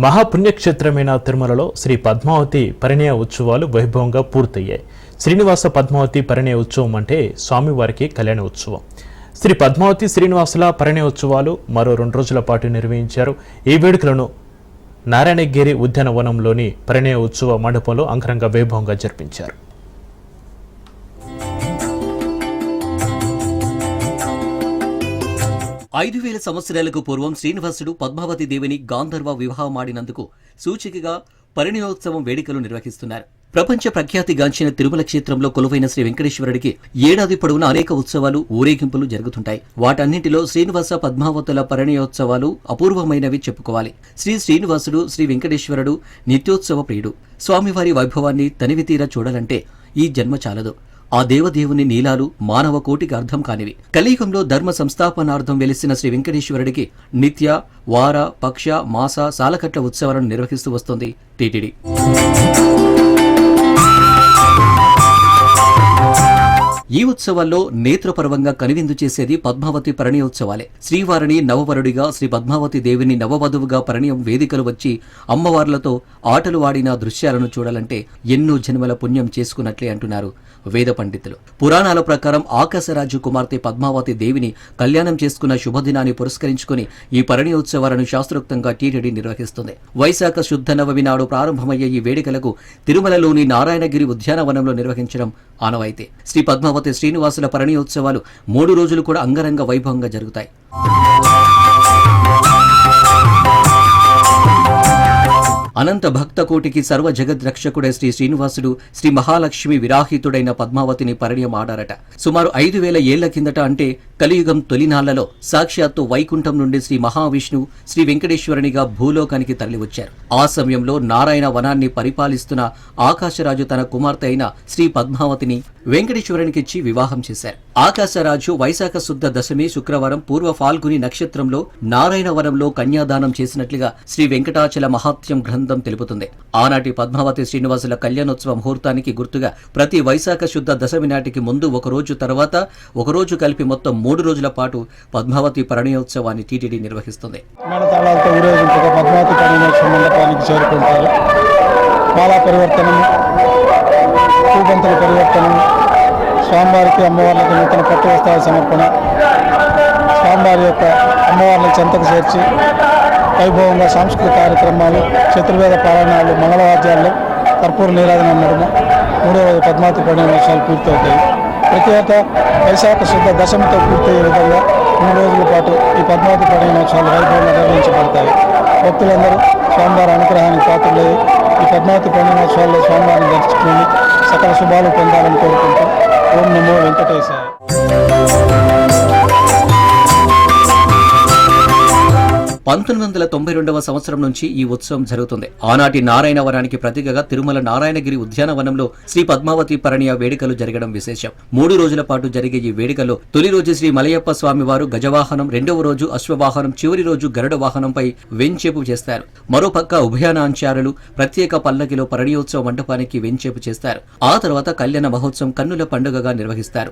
మహాపుణ్యక్షేత్రమైన తిరుమలలో శ్రీ పద్మావతి పరిణయ ఉత్సవాలు వైభవంగా పూర్తయ్యాయి. శ్రీనివాస పద్మావతి పరిణయ ఉత్సవం అంటే స్వామివారికి కళ్యాణ ఉత్సవం. శ్రీ పద్మావతి శ్రీనివాసుల పరిణయ ఉత్సవాలు మరో 2 రోజుల పాటు నిర్వహించారు. ఈ వేడుకలను నారాయణగిరి ఉద్యానవనంలోని పరిణయ ఉత్సవ మండపంలో అంగరంగ వైభవంగా జరిపించారు. ఐదు 5000 సంవత్సరాలకు పూర్వం శ్రీనివాసుడు పద్మావతి దేవిని గాంధర్వ వివాహమాడినందుకు సూచికగా పరిణయోత్సవం వేడుకలు నిర్వహిస్తున్నారు. ప్రపంచ ప్రఖ్యాతిగాంచిన తిరుమల క్షేత్రంలో కొలువైన శ్రీ వెంకటేశ్వరుడికి ఏడాది పొడవునా అనేక ఉత్సవాలు, ఊరేగింపులు జరుగుతుంటాయి. వాటన్నింటిలో శ్రీనివాస పద్మావతుల పరిణయోత్సవాలు అపూర్వమైనవి చెప్పుకోవాలి. శ్రీనివాసుడు, శ్రీ వెంకటేశ్వరుడు నిత్యోత్సవ ప్రియుడు. స్వామివారి వైభవాన్ని తనివితీరా చూడాలంటే ఈ జన్మ చాలదు. ఆ దేవదేవుని నీలాలు మానవ కోటికి అర్థం కానివి. కలియుగంలో ధర్మ సంస్థాపనార్థం వెలిసిన శ్రీ వెంకటేశ్వరుడికి నిత్య, వార, పక్ష, మాస, సాలకట్ల ఉత్సవాలను నిర్వహిస్తూ వస్తోంది టీటీడీ. ఈ ఉత్సవాల్లో నేత్రపర్వంగా కనువిందు చేసేది పద్మావతి పరిణయోత్సవాలే. శ్రీవారిని నవవరుడిగా, శ్రీ పద్మావతి దేవిని నవవధువుగా పరిణయం వేదికలు వచ్చి అమ్మవార్లతో ఆటలు ఆడిన దృశ్యాలను చూడాలంటే ఎన్నో జన్మల పుణ్యం చేసుకున్నట్లే అంటున్నారు వేద పండితులు. పురాణాల ప్రకారం ఆకాశరాజు కుమార్తె పద్మావతి దేవిని కళ్యాణం చేసుకున్న శుభదినాన్ని పురస్కరించుకుని ఈ పరిణయోత్సవాలను శాస్త్రోక్తంగా టీటీడీ నిర్వహిస్తుంది. వైశాఖ శుద్ధ నవమి నాడు ప్రారంభమయ్యే ఈ వేడుకలకు తిరుమలలోని నారాయణగిరి ఉద్యానవనంలో నిర్వహించడం ఆనవాయితీ. శ్రీ పద్మావతి శ్రీనివాసుల పరిణయోత్సవాలు 3 రోజులు కూడా అంగరంగ వైభవంగా జరుగుతాయి. అనంత భక్త కోటికి సర్వ జగద్రక్షకుడే శ్రీ శ్రీనివాసుడు శ్రీ మహాలక్ష్మి విరాహితుడైన పద్మావతిని పరిణయం ఆడారట. సుమారు 5000 ఏళ్ల కిందట, అంటే కలియుగం తొలినాళ్లలో సాక్షాత్తు వైకుంఠం నుండి శ్రీ మహావిష్ణువు శ్రీ వెంకటేశ్వరునిగా భూలోకానికి తరలివచ్చారు. ఆ సమయంలో నారాయణ వనాన్ని పరిపాలిస్తున్న ఆకాశరాజు తన కుమార్తె అయిన శ్రీ పద్మావతిని వెంకటేశ్వరునికిచ్చి వివాహం చేశారు. ఆకాశరాజు వైశాఖ శుద్ధ దశమి శుక్రవారం పూర్వ ఫాల్గుని నక్షత్రంలో నారాయణ వనంలో కన్యాదానం చేసినట్లుగా శ్రీ వెంకటాచల మహాత్మ్యం గ్రంథం తెలుపుతుంది. ఆనాటి పద్మావతి శ్రీనివాసుల కళ్యాణోత్సవ ముహూర్తానికి గుర్తుగా ప్రతి వైశాఖ శుద్ధ దశమి నాటికి ముందు 1 రోజు, తర్వాత 1 రోజు కలిపి మొత్తం 3 రోజుల పాటు పద్మావతి పరిణయోత్సవాన్ని టీటీడీ నిర్వహిస్తుంది. పద్మావతి పరిణయోత్సవ మండపానికి చేరుకుంటారు. మాలా పరివర్తనం, పూబంతుల పరివర్తనం, స్వామివారికి అమ్మవార్లకు నూతన పట్టు వస్త్రాల సమర్పణ, స్వామివారి యొక్క అమ్మవార్లను చెంతకు చేర్చి వైభవంగా సాంస్కృతిక కార్యక్రమాలు, చతుర్వేద పారాయణాలు, మంగళవాద్యాలు, కర్పూర నీరాజన నడుమ 3వ రోజు పద్మావతి పరిణయోత్సవాలు పూర్తవుతాయి. ప్రతి ఏటా వైశాఖ శుద్ధ దశమితో పూర్తయ్యే విధంగా 3 రోజుల పాటు ఈ పద్మావతి పరిణయోత్సవాలు వైభవంగా నిర్వహించబడతాయి. భక్తులందరూ స్వామివారి అనుగ్రహానికి పాత్రలయ్యి ఈ పద్మావతి పరిణయోత్సవాల్లో స్వామివారిని దర్శించుకుని సకల శుభాలు పొందాలని కోరుకుంటూ ఓం నమో వెంకటేశాయ. 1992వ సంవత్సరం నుంచి ఈ ఉత్సవం జరుగుతుంది. ఆనాటి నారాయణ వనానికి ప్రతీకగా తిరుమల నారాయణగిరి ఉద్యానవనంలో శ్రీ పద్మావతి పరిణయ వేడుకలు జరగడం విశేషం. 3 రోజుల పాటు జరిగే ఈ వేడుకల్లో తొలి రోజు శ్రీ మలయప్ప స్వామివారు గజవాహనం, 2వ రోజు అశ్వవాహనం, చివరి రోజు గరుడ వాహనంపై వెంచేపు చేస్తారు. మరోపక్క ఉభయానాంచారులు ప్రత్యేక పల్లకిలో పరిణయోత్సవ మండపానికి వెంచేపు చేస్తారు. ఆ తర్వాత కళ్యాణ మహోత్సవం కన్నుల పండుగగా నిర్వహిస్తారు.